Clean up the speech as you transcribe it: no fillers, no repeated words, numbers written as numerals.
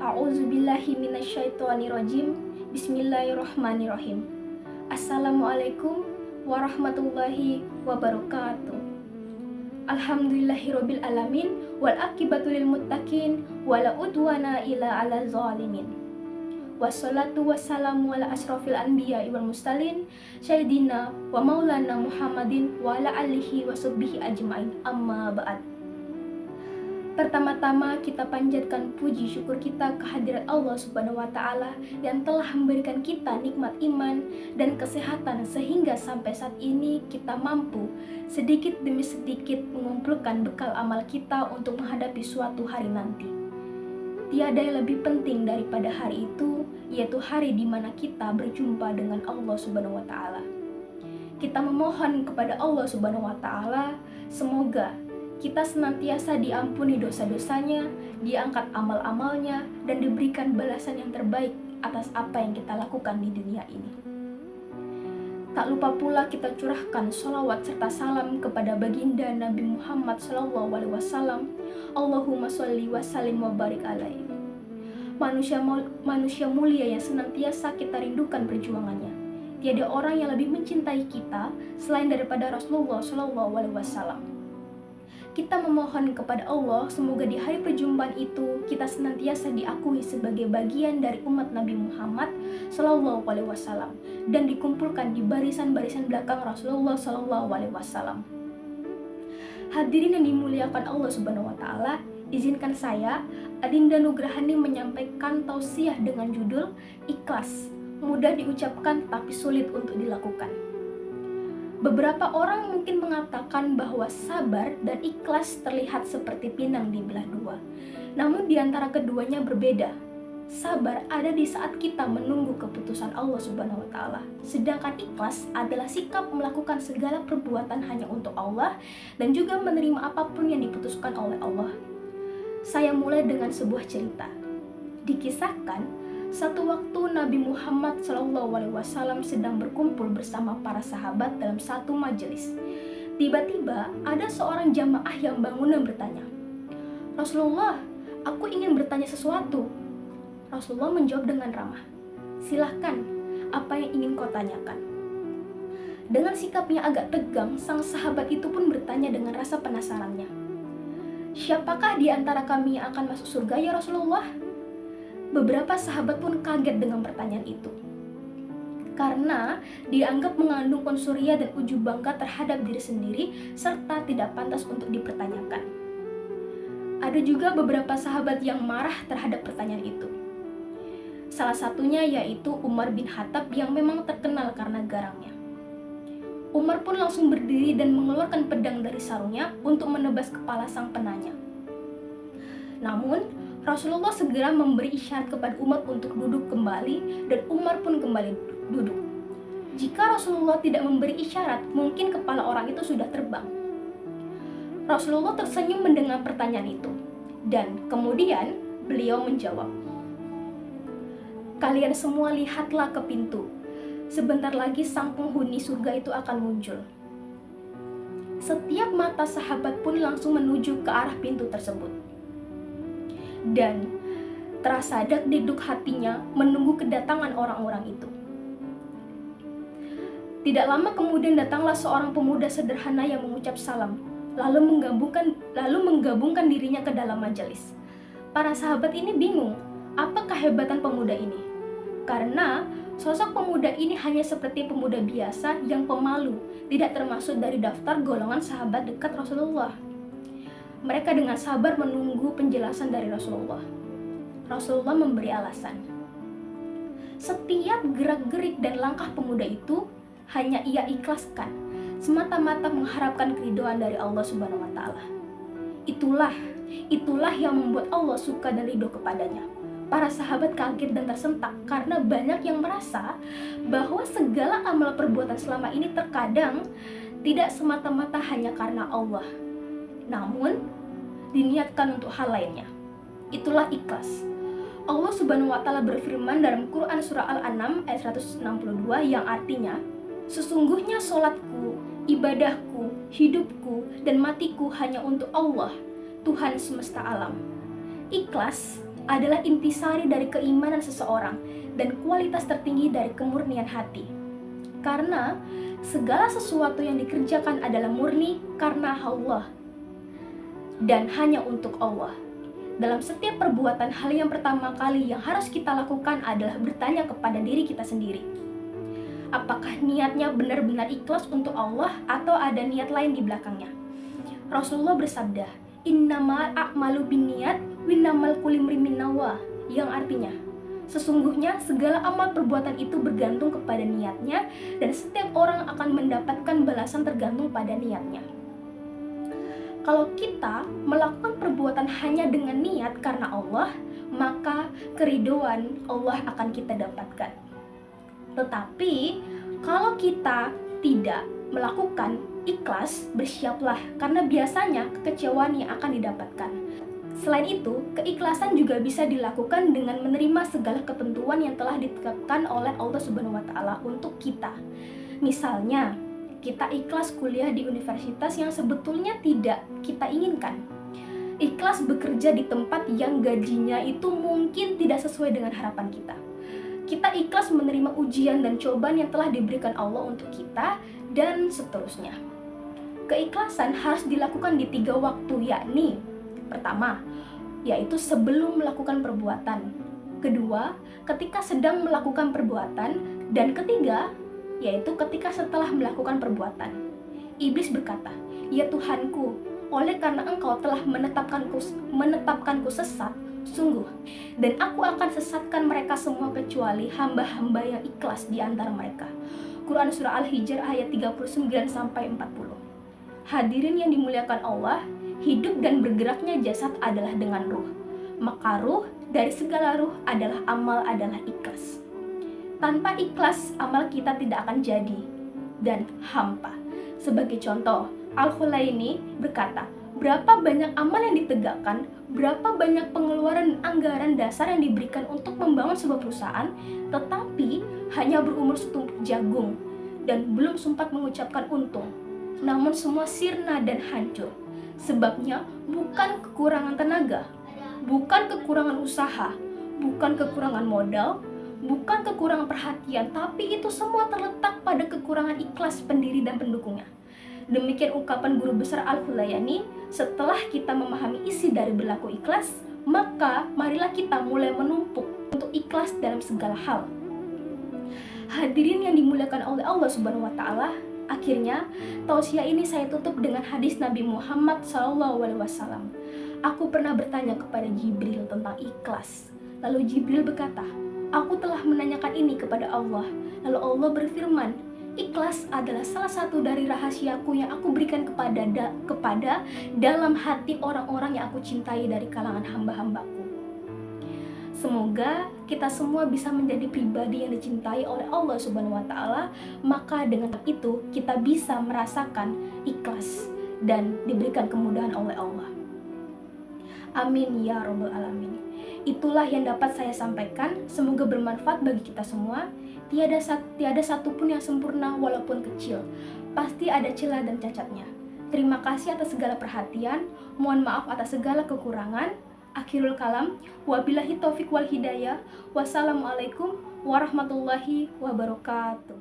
A'udzubillahi minasyaitonirrajim. Bismillahirrahmanirrahim. Assalamualaikum warahmatullahi wabarakatuh. Alhamdulillahirabbil alamin wal aqibatu lil muttaqin wala udwana illa 'alal zalimin. Wassalatu wassalamu ala asrofil anbiya wal mursalin sayyidina wa maulana Muhammadin wa ala alihi wa sahbihi ajmain. Amma ba'd. Pertama-tama kita panjatkan puji syukur kita kehadirat Allah Subhanahu wa Ta'ala yang telah memberikan kita nikmat iman dan kesehatan sehingga sampai saat ini kita mampu sedikit demi sedikit mengumpulkan bekal amal kita untuk menghadapi suatu hari nanti. Tiada yang lebih penting daripada hari itu, yaitu hari di mana kita berjumpa dengan Allah Subhanahu wa Ta'ala. Kita memohon kepada Allah Subhanahu wa Ta'ala semoga kita senantiasa diampuni dosa-dosanya, diangkat amal-amalnya, dan diberikan balasan yang terbaik atas apa yang kita lakukan di dunia ini. Tak lupa pula kita curahkan sholawat serta salam kepada baginda Nabi Muhammad SAW. Allahumma sholli wa sallim wa barik alaihi. Manusia mulia yang senantiasa kita rindukan perjuangannya. Tiada orang yang lebih mencintai kita selain daripada Rasulullah SAW. Kita memohon kepada Allah semoga di hari perjumpaan itu kita senantiasa diakui sebagai bagian dari umat Nabi Muhammad SAW dan dikumpulkan di barisan-barisan belakang Rasulullah SAW. Hadirin yang dimuliakan Allah Subhanahu wa Ta'ala, izinkan saya, Adinda Nugrahani, menyampaikan tausiah dengan judul Ikhlas, mudah diucapkan tapi sulit untuk dilakukan. Beberapa orang mungkin mengatakan bahwa sabar dan ikhlas terlihat seperti pinang dibelah dua. Namun di antara keduanya berbeda. Sabar ada di saat kita menunggu keputusan Allah Subhanahu wa Ta'ala. Sedangkan ikhlas adalah sikap melakukan segala perbuatan hanya untuk Allah dan juga menerima apapun yang diputuskan oleh Allah. Saya mulai dengan sebuah cerita. Dikisahkan, satu waktu Nabi Muhammad SAW sedang berkumpul bersama para sahabat dalam satu majelis. Tiba-tiba ada seorang jamaah yang bangun dan bertanya, "Rasulullah, aku ingin bertanya sesuatu." Rasulullah menjawab dengan ramah, "Silahkan, apa yang ingin kau tanyakan?" Dengan sikapnya agak tegang, sang sahabat itu pun bertanya dengan rasa penasarannya, "Siapakah di antara kami yang akan masuk surga ya Rasulullah?" Beberapa sahabat pun kaget dengan pertanyaan itu, karena dianggap mengandung unsur ria dan ujub bangga terhadap diri sendiri serta tidak pantas untuk dipertanyakan. Ada juga beberapa sahabat yang marah terhadap pertanyaan itu. Salah satunya yaitu Umar bin Khattab yang memang terkenal karena garangnya. Umar pun langsung berdiri dan mengeluarkan pedang dari sarungnya untuk menebas kepala sang penanya. Namun Rasulullah segera memberi isyarat kepada Umar untuk duduk kembali dan Umar pun kembali duduk. Jika Rasulullah tidak memberi isyarat, mungkin kepala orang itu sudah terbang. Rasulullah tersenyum mendengar pertanyaan itu dan kemudian beliau menjawab, "Kalian semua lihatlah ke pintu. Sebentar lagi sang penghuni surga itu akan muncul." Setiap mata sahabat pun langsung menuju ke arah pintu tersebut. Dan terasa dak-dikduk hatinya menunggu kedatangan orang-orang itu. Tidak lama kemudian datanglah seorang pemuda sederhana yang mengucap salam, lalu menggabungkan dirinya ke dalam majelis. Para sahabat ini bingung, apa kehebatan pemuda ini? Karena sosok pemuda ini hanya seperti pemuda biasa yang pemalu, tidak termasuk dari daftar golongan sahabat dekat Rasulullah. Mereka dengan sabar menunggu penjelasan dari Rasulullah. Rasulullah memberi alasan. Setiap gerak-gerik dan langkah pemuda itu hanya ia ikhlaskan, semata-mata mengharapkan keridhaan dari Allah Subhanahu wa Ta'ala. Itulah yang membuat Allah suka dan ridho kepadanya. Para sahabat kaget dan tersentak karena banyak yang merasa bahwa segala amal perbuatan selama ini terkadang tidak semata-mata hanya karena Allah, namun diniatkan untuk hal lainnya. Itulah ikhlas. Allah Subhanahu wa Ta'ala berfirman dalam Quran surah Al-An'am ayat 162 yang artinya, "Sesungguhnya sholatku, ibadahku, hidupku, dan matiku hanya untuk Allah, Tuhan semesta alam." Ikhlas adalah intisari dari keimanan seseorang dan kualitas tertinggi dari kemurnian hati. Karena segala sesuatu yang dikerjakan adalah murni karena Allah dan hanya untuk Allah. Dalam setiap perbuatan, hal yang pertama kali yang harus kita lakukan adalah bertanya kepada diri kita sendiri. Apakah niatnya benar-benar ikhlas untuk Allah atau ada niat lain di belakangnya? Rasulullah bersabda, "Innamal a'malu binniyat wa innamal likulli imrin ma nawa," yang artinya, sesungguhnya segala amal perbuatan itu bergantung kepada niatnya dan setiap orang akan mendapatkan balasan tergantung pada niatnya. Kalau kita melakukan perbuatan hanya dengan niat karena Allah, maka keridhaan Allah akan kita dapatkan. Tetapi kalau kita tidak melakukan ikhlas, bersiaplah karena biasanya kekecewaan yang akan didapatkan. Selain itu, keikhlasan juga bisa dilakukan dengan menerima segala ketentuan yang telah ditetapkan oleh Allah Subhanahu wa Ta'ala untuk kita. Misalnya, kita ikhlas kuliah di universitas yang sebetulnya tidak kita inginkan. Ikhlas bekerja di tempat yang gajinya itu mungkin tidak sesuai dengan harapan kita. Kita ikhlas menerima ujian dan cobaan yang telah diberikan Allah untuk kita, dan seterusnya. Keikhlasan harus dilakukan di 3 waktu, yakni pertama, yaitu sebelum melakukan perbuatan. Kedua, ketika sedang melakukan perbuatan. Dan ketiga, yaitu ketika setelah melakukan perbuatan. Iblis berkata, "Ya Tuhanku, oleh karena Engkau telah menetapkanku sesat, sungguh, dan aku akan sesatkan mereka semua kecuali hamba-hamba yang ikhlas di antara mereka." Quran Surah Al-Hijr ayat 39-40. Hadirin yang dimuliakan Allah, hidup dan bergeraknya jasad adalah dengan ruh. Maka ruh dari segala ruh adalah adalah ikhlas. Tanpa ikhlas, amal kita tidak akan jadi dan hampa. Sebagai contoh, Al-Khulaini berkata, berapa banyak amal yang ditegakkan, berapa banyak pengeluaran anggaran dasar yang diberikan untuk membangun sebuah perusahaan, tetapi hanya berumur setumpuk jagung dan belum sempat mengucapkan untung. Namun semua sirna dan hancur. Sebabnya bukan kekurangan tenaga, bukan kekurangan usaha, bukan kekurangan modal, bukan kekurangan perhatian, tapi itu semua terletak pada kekurangan ikhlas pendiri dan pendukungnya. Demikian ungkapan guru besar Al-Hulayani. Setelah kita memahami isi dari berlaku ikhlas, maka marilah kita mulai menumpuk untuk ikhlas dalam segala hal. Hadirin yang dimuliakan oleh Allah Subhanahu wa Ta'ala, akhirnya tausiah ini saya tutup dengan hadis Nabi Muhammad SAW. Aku pernah bertanya kepada Jibril tentang ikhlas. Lalu Jibril berkata, "Aku telah menanyakan ini kepada Allah." Lalu Allah berfirman, "Ikhlas adalah salah satu dari rahasiaku yang aku berikan kepada dalam hati orang-orang yang aku cintai dari kalangan hamba-hambaku." Semoga kita semua bisa menjadi pribadi yang dicintai oleh Allah Subhanahu wa Ta'ala, maka dengan itu kita bisa merasakan ikhlas dan diberikan kemudahan oleh Allah. Amin ya rabbal alamin. Itulah yang dapat saya sampaikan. Semoga bermanfaat bagi kita semua. Tiada satupun yang sempurna walaupun kecil. Pasti ada celah dan cacatnya. Terima kasih atas segala perhatian. Mohon maaf atas segala kekurangan. Akhirul kalam. Wabillahi taufik wal hidayah. Wassalamualaikum warahmatullahi wabarakatuh.